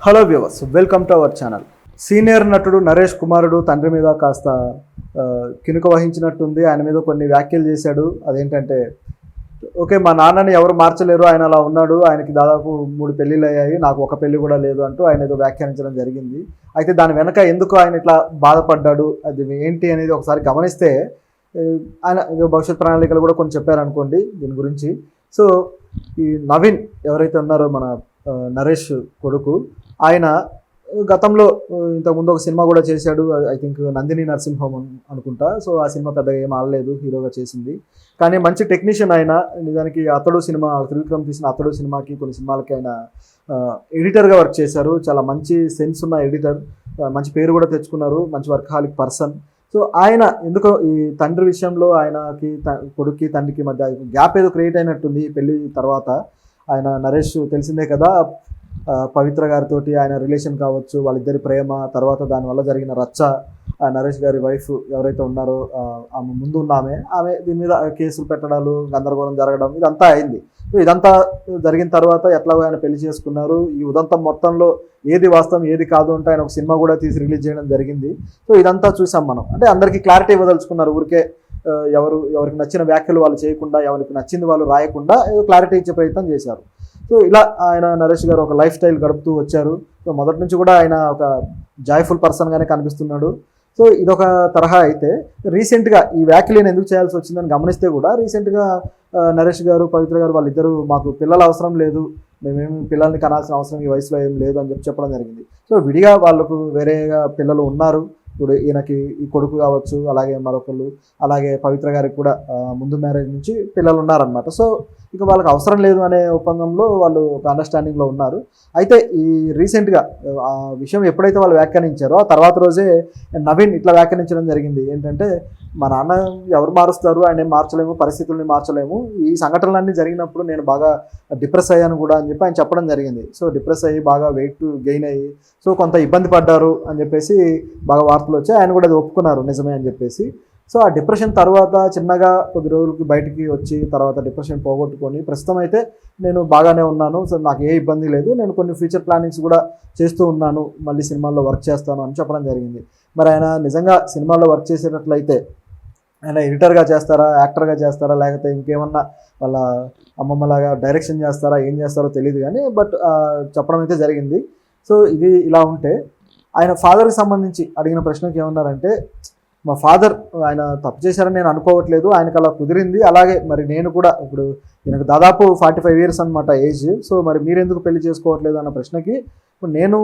Hello viewers, welcome to our channel. Senior నటుడు నరేష్ కుమారుడు తండ్రి మీద కాస్త కినుక వహించినట్టుంది. ఆయన మీద కొన్ని వ్యాఖ్యలు చేశాడు. అదేంటంటే, ఓకే, మా నాన్నని ఎవరు మార్చలేరు, ఆయన అలా ఉన్నాడు, ఆయనకి దాదాపు 3 పెళ్ళిళ్ళు అయ్యాయి, నాకు ఒక పెళ్ళి కూడా లేదు అంటూ ఆయన ఏదో వ్యాఖ్యానించడం జరిగింది. అయితే దాని వెనక ఎందుకు ఆయన ఇట్లా బాధపడ్డాడు, అది ఏంటి అనేది ఒకసారి గమనిస్తే ఆయన భవిష్యత్ ప్రణాళికలు కూడా కొన్ని చెప్పారనుకోండి దీని గురించి. సో ఈ నవీన్ ఎవరైతే ఉన్నారో మన నరేష్ కొడుకు, ఆయన గతంలో ఇంతకుముందు ఒక సినిమా కూడా చేశాడు. ఐ థింక్ నందిని నరసింహం అనుకుంటా. సో ఆ సినిమా పెద్దగా ఏం ఆడలేదు, హీరోగా చేసింది. కానీ మంచి టెక్నీషియన్ ఆయన. నిజానికి అతడు సినిమా, త్రివిక్రమ్ తీసిన అతడు సినిమాకి, కొన్ని సినిమాలకి ఆయన ఎడిటర్గా వర్క్ చేశారు. చాలా మంచి సెన్స్ ఉన్న ఎడిటర్, మంచి పేరు కూడా తెచ్చుకున్నారు, మంచి వర్కహాలిక్ పర్సన్. సో ఆయన ఎందుకో ఈ తండ్రి విషయంలో ఆయనకి కొడుక్కి తండ్రికి మధ్య గ్యాప్ ఏదో క్రియేట్ అయినట్టుంది పెళ్లి తర్వాత. ఆయన నరేష్ తెలిసిందే కదా, పవిత్ర గారితో ఆయన రిలేషన్ కావచ్చు, వాళ్ళిద్దరి ప్రేమ, తర్వాత దానివల్ల జరిగిన రచ్చ, నరేష్ గారి వైఫ్ ఎవరైతే ఉన్నారో ఆమె ముందు ఆమె దీని మీద కేసులు పెట్టడాలు, గందరగోళం జరగడం, ఇదంతా అయింది. సో ఇదంతా జరిగిన తర్వాత ఎట్లాగో ఆయన పెళ్లి చేసుకున్నారు. ఈ ఉదంతం మొత్తంలో ఏది వాస్తవం ఏది కాదు అంటే ఆయన ఒక సినిమా కూడా తీసి రిలీజ్ చేయడం జరిగింది. సో ఇదంతా చూసాం మనం. అంటే అందరికీ క్లారిటీ ఇవ్వదలుచుకున్నారు. ఊరికే ఎవరికి నచ్చిన వ్యాఖ్యలు వాళ్ళు చేయకుండా, ఎవరికి నచ్చింది వాళ్ళు రాయకుండా ఏదో క్లారిటీ ఇచ్చే ప్రయత్నం చేశారు. సో ఇలా ఆయన నరేష్ గారు ఒక లైఫ్ స్టైల్ గడుపుతూ వచ్చారు. సో మొదటి నుంచి కూడా ఆయన ఒక జాయ్ఫుల్ పర్సన్గానే కనిపిస్తున్నాడు. సో ఇదొక తరహా. అయితే రీసెంట్గా ఈ వ్యాఖ్యలను ఎందుకు చేయాల్సి వచ్చిందని గమనిస్తే కూడా, రీసెంట్గా నరేష్ గారు, పవిత్ర గారు వాళ్ళిద్దరూ మాకు పిల్లలు అవసరం లేదు, మేమేమి పిల్లల్ని కనాల్సిన అవసరం ఈ వయసులో ఏం లేదు అని చెప్పడం జరిగింది. సో విడిగా వాళ్ళకు వేరేగా పిల్లలు ఉన్నారు. ఇప్పుడు ఈయనకి ఈ కొడుకు కావచ్చు, అలాగే మరొకళ్ళు, అలాగే పవిత్ర గారికి కూడా ముందు మ్యారేజ్ నుంచి పిల్లలు ఉన్నారనమాట. సో ఇక వాళ్ళకి అవసరం లేదు అనే ఒప్పందంలో వాళ్ళు ఒక అండర్స్టాండింగ్లో ఉన్నారు. అయితే ఈ రీసెంట్గా ఆ విషయం ఎప్పుడైతే వాళ్ళు వ్యాఖ్యానించారో ఆ తర్వాత రోజే నవీన్ ఇట్లా వ్యాఖ్యానించడం జరిగింది. ఏంటంటే, మా నాన్న ఎవరు మారుస్తారు, ఆయన ఏం మార్చలేము, పరిస్థితుల్ని మార్చలేము, ఈ సంఘటనలన్నీ జరిగినప్పుడు నేను బాగా డిప్రెస్ అయ్యాను కూడా అని చెప్పి ఆయన చెప్పడం జరిగింది. సో డిప్రెస్ అయ్యి బాగా వెయిట్ గెయిన్ అయ్యి సో కొంత ఇబ్బంది పడ్డారు అని చెప్పేసి బాగా వార్తలు వచ్చాయి. ఆయన కూడా అది ఒప్పుకున్నారు నిజమే అని చెప్పేసి. సో ఆ డిప్రెషన్ తర్వాత చిన్నగా కొద్ది రోజులకి బయటికి వచ్చి తర్వాత డిప్రెషన్ పోగొట్టుకొని ప్రస్తుతం అయితే నేను బాగానే ఉన్నాను, సో నాకు ఏ ఇబ్బంది లేదు, నేను కొన్ని ఫ్యూచర్ ప్లానింగ్స్ కూడా చేస్తూ ఉన్నాను, మళ్ళీ సినిమాల్లో వర్క్ చేస్తాను అని చెప్పడం జరిగింది. మరి ఆయన నిజంగా సినిమాల్లో వర్క్ చేసేటట్లయితే ఆయన ఎడిటర్గా చేస్తారా, యాక్టర్గా చేస్తారా, లేకపోతే ఇంకేమన్నా వాళ్ళ అమ్మమ్మలాగా డైరెక్షన్ చేస్తారా, ఏం చేస్తారో తెలియదు కానీ బట్ చెప్పడం అయితే జరిగింది. సో ఇది ఇలా ఉంటే, ఆయన ఫాదర్కి సంబంధించి అడిగిన ప్రశ్నకి ఏమన్నారంటే, మా ఫాదర్ ఆయన తప్పు చేశారని నేను అనుకోవట్లేదు, ఆయనకు అలా కుదిరింది, అలాగే మరి నేను కూడా ఇప్పుడు ఈయనకు దాదాపు 45 years అనమాట ఏజ్. సో మరి మీరెందుకు పెళ్లి చేసుకోవట్లేదు అన్న ప్రశ్నకి, ఇప్పుడు నేను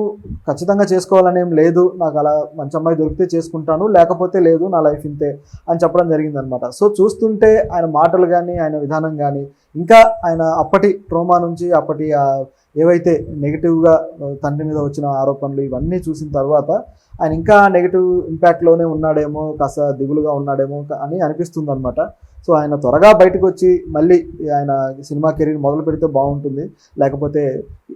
ఖచ్చితంగా చేసుకోవాలనేం లేదు, నాకు అలా మంచి అమ్మాయి దొరికితే చేసుకుంటాను, లేకపోతే లేదు, నా లైఫ్ ఇంతే అని చెప్పడం జరిగిందనమాట. సో చూస్తుంటే ఆయన మాటలు కానీ, ఆయన విధానం కానీ, ఇంకా ఆయన అప్పటి ట్రోమా నుంచి, అప్పటి ఏవైతే నెగిటివ్గా తండ్రి మీద వచ్చిన ఆరోపణలు ఇవన్నీ చూసిన తర్వాత ఆయన ఇంకా నెగిటివ్ ఇంపాక్ట్లోనే ఉన్నాడేమో, కాస్త దిగులుగా ఉన్నాడేమో అని అనిపిస్తుంది అనమాట. సో ఆయన త్వరగా బయటకు వచ్చి మళ్ళీ ఆయన సినిమా కెరీర్ మొదలు పెడితే బాగుంటుంది. లేకపోతే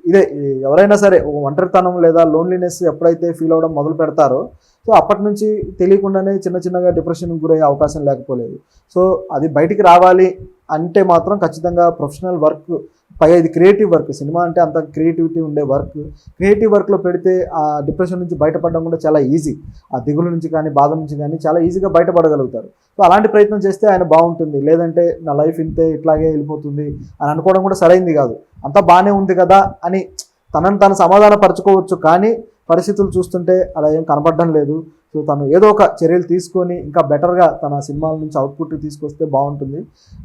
ఇదే ఎవరైనా సరే ఒక ఒంటరితనం లేదా లోన్లీనెస్ ఎప్పుడైతే ఫీల్ అవ్వడం మొదలు పెడతారో, సో అప్పటి నుంచి తెలియకుండానే చిన్నగా డిప్రెషన్కి గురయ్యే అవకాశం లేకపోలేదు. సో అది బయటికి రావాలి అంటే మాత్రం ఖచ్చితంగా ప్రొఫెషనల్ వర్క్, పైగా ఇది క్రియేటివ్ వర్క్, సినిమా అంటే అంత క్రియేటివిటీ ఉండే వర్క్, క్రియేటివ్ వర్క్లో పెడితే ఆ డిప్రెషన్ నుంచి బయటపడడం కూడా చాలా ఈజీ. ఆ దిగులు నుంచి కానీ, బాధ నుంచి కానీ చాలా ఈజీగా బయటపడగలుగుతారు. సో అలాంటి ప్రయత్నం చేస్తే ఆయన బాగుంటుంది. లేదంటే నా లైఫ్ ఇంతే, ఇట్లాగే వెళ్ళిపోతుంది అని అనుకోవడం కూడా సరైంది కాదు. అంతా బాగానే ఉంది కదా అని తనను తాను సమాధాన పరచుకోవచ్చు, కానీ పరిస్థితులు చూస్తుంటే అలా ఏం కనపడడం లేదు. సో తను ఏదో ఒక చర్యలు తీసుకొని ఇంకా బెటర్గా తన సినిమాల నుంచి అవుట్పుట్ తీసుకొస్తే బాగుంటుంది.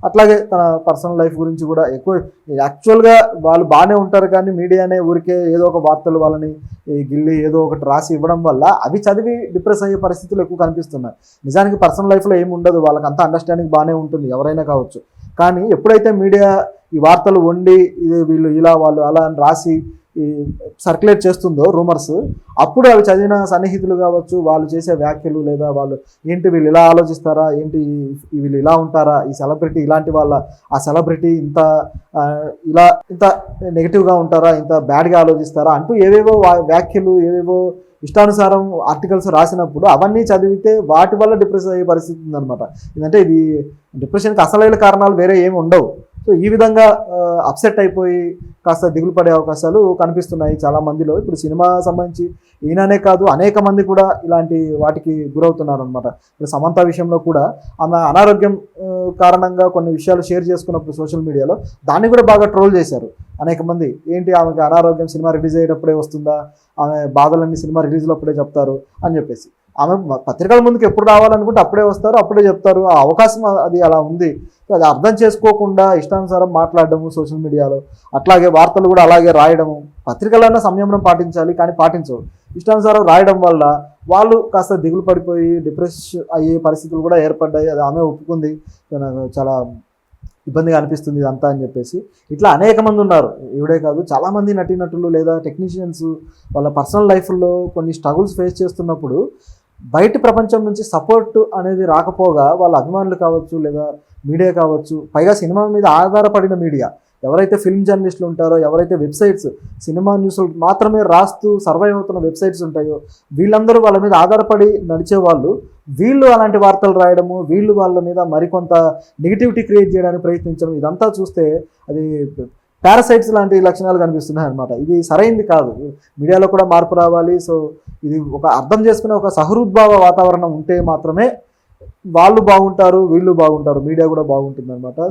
అట్లాగే తన పర్సనల్ లైఫ్ గురించి కూడా ఎక్కువ, యాక్చువల్గా వాళ్ళు బాగానే ఉంటారు కానీ మీడియానే ఊరికే ఏదో ఒక వార్తలు వాళ్ళని గిల్లి ఏదో ఒకటి రాసి ఇవ్వడం వల్ల అవి చదివి డిప్రెస్ అయ్యే పరిస్థితులు ఎక్కువ కనిపిస్తున్నాయి. నిజానికి పర్సనల్ లైఫ్లో ఏమి ఉండదు, వాళ్ళకి అంతా అండర్స్టాండింగ్ బాగానే ఉంటుంది, ఎవరైనా కావచ్చు. కానీ ఎప్పుడైతే మీడియా ఈ వార్తలు వండి ఇది వీళ్ళు ఇలా వాళ్ళు అలా అని రాసి ఈ సర్క్యులేట్ చేస్తుందో రూమర్స్, అప్పుడు అవి చదివిన సన్నిహితులు కావచ్చు, వాళ్ళు చేసే వ్యాఖ్యలు, లేదా వాళ్ళు ఏంటి వీళ్ళు ఇలా ఆలోచిస్తారా, ఏంటి వీళ్ళు ఇలా ఉంటారా, ఈ సెలబ్రిటీ ఇలాంటి వాళ్ళ, ఆ సెలబ్రిటీ ఇంత నెగిటివ్గా ఉంటారా, ఇంత బ్యాడ్గా ఆలోచిస్తారా అంటూ ఏవేవో వ్యాఖ్యలు, ఏవేవో ఇష్టానుసారం ఆర్టికల్స్ రాసినప్పుడు అవన్నీ చదివితే వాటి వల్ల డిప్రెస్ అయ్యే పరిస్థితి ఉందన్నమాట. ఎందుకంటే ఇది డిప్రెషన్కి అసలైన కారణాలు వేరే ఏమి ఉండవు. సో ఈ విధంగా అప్సెట్ అయిపోయి కాస్త దిగులు పడే అవకాశాలు కనిపిస్తున్నాయి చాలా మందిలో. ఇప్పుడు సినిమా సంబంధించి ఈయననే కాదు అనేక మంది కూడా ఇలాంటి వాటికి గురవుతున్నారు అనమాట. ఇప్పుడు సమంత విషయంలో కూడా ఆమె అనారోగ్యం కారణంగా కొన్ని విషయాలు షేర్ చేసుకున్నప్పుడు సోషల్ మీడియాలో దాన్ని కూడా బాగా ట్రోల్ చేశారు అనేక మంది. ఏంటి ఆమెకి అనారోగ్యం సినిమా రిలీజ్ అయ్యేటప్పుడే వస్తుందా, ఆమె బాధలన్నీ సినిమా రిలీజ్లో అప్పుడే చెప్తారు అని చెప్పేసి. ఆమె పత్రికల ముందుకు ఎప్పుడు రావాలనుకుంటే అప్పుడే వస్తారు, అప్పుడే చెప్తారు. ఆ అవకాశం అది అలా ఉంది. అది అర్థం చేసుకోకుండా ఇష్టానుసారం మాట్లాడడము సోషల్ మీడియాలో, అట్లాగే వార్తలు కూడా అలాగే రాయడము. పత్రికలన్నా సంయమనం పాటించాలి, కానీ పాటించవు. ఇష్టానుసారం రాయడం వల్ల వాళ్ళు కాస్త దిగులు పడిపోయి డిప్రెస్ అయ్యే పరిస్థితులు కూడా ఏర్పడ్డాయి. అది ఆమె ఒప్పుకుంది, నాకు చాలా ఇబ్బందిగా అనిపిస్తుంది ఇదంతా అని చెప్పేసి. ఇట్లా అనేక మంది ఉన్నారు, ఇవిడే కాదు చాలామంది నటీనటులు లేదా టెక్నీషియన్స్ వాళ్ళ పర్సనల్ లైఫ్లో కొన్ని స్ట్రగుల్స్ ఫేస్ చేస్తున్నప్పుడు బయట ప్రపంచం నుంచి సపోర్ట్ అనేది రాకపోగా వాళ్ళ అభిమానులు కావచ్చు లేదా మీడియా కావచ్చు, పైగా సినిమా మీద ఆధారపడిన మీడియా ఎవరైతే ఫిల్మ్ జర్నలిస్టులు ఉంటారో, ఎవరైతే వెబ్సైట్స్ సినిమా న్యూస్లు మాత్రమే రాస్తూ సర్వైవ్ అవుతున్న వెబ్సైట్స్ ఉంటాయో, వీళ్ళందరూ వాళ్ళ మీద ఆధారపడి నడిచే వాళ్ళు, వీళ్ళు అలాంటి వార్తలు రాయడము, వీళ్ళు వాళ్ళ మీద మరికొంత నెగిటివిటీ క్రియేట్ చేయడానికి ప్రయత్నించడం, ఇదంతా చూస్తే అది పారాసైట్స్ లాంటి లక్షణాలు కనిపిస్తున్నాయి అనమాట. ఇది సరైంది కాదు. మీడియాలో కూడా మార్పు రావాలి. సో ఇది ఒక అర్థం చేసుకునే ఒక సహృద్భావ వాతావరణం ఉంటే మాత్రమే వాళ్ళు బాగుంటారు, వీళ్ళు బాగుంటారు, మీడియా కూడా బాగుంటుంది అనమాట.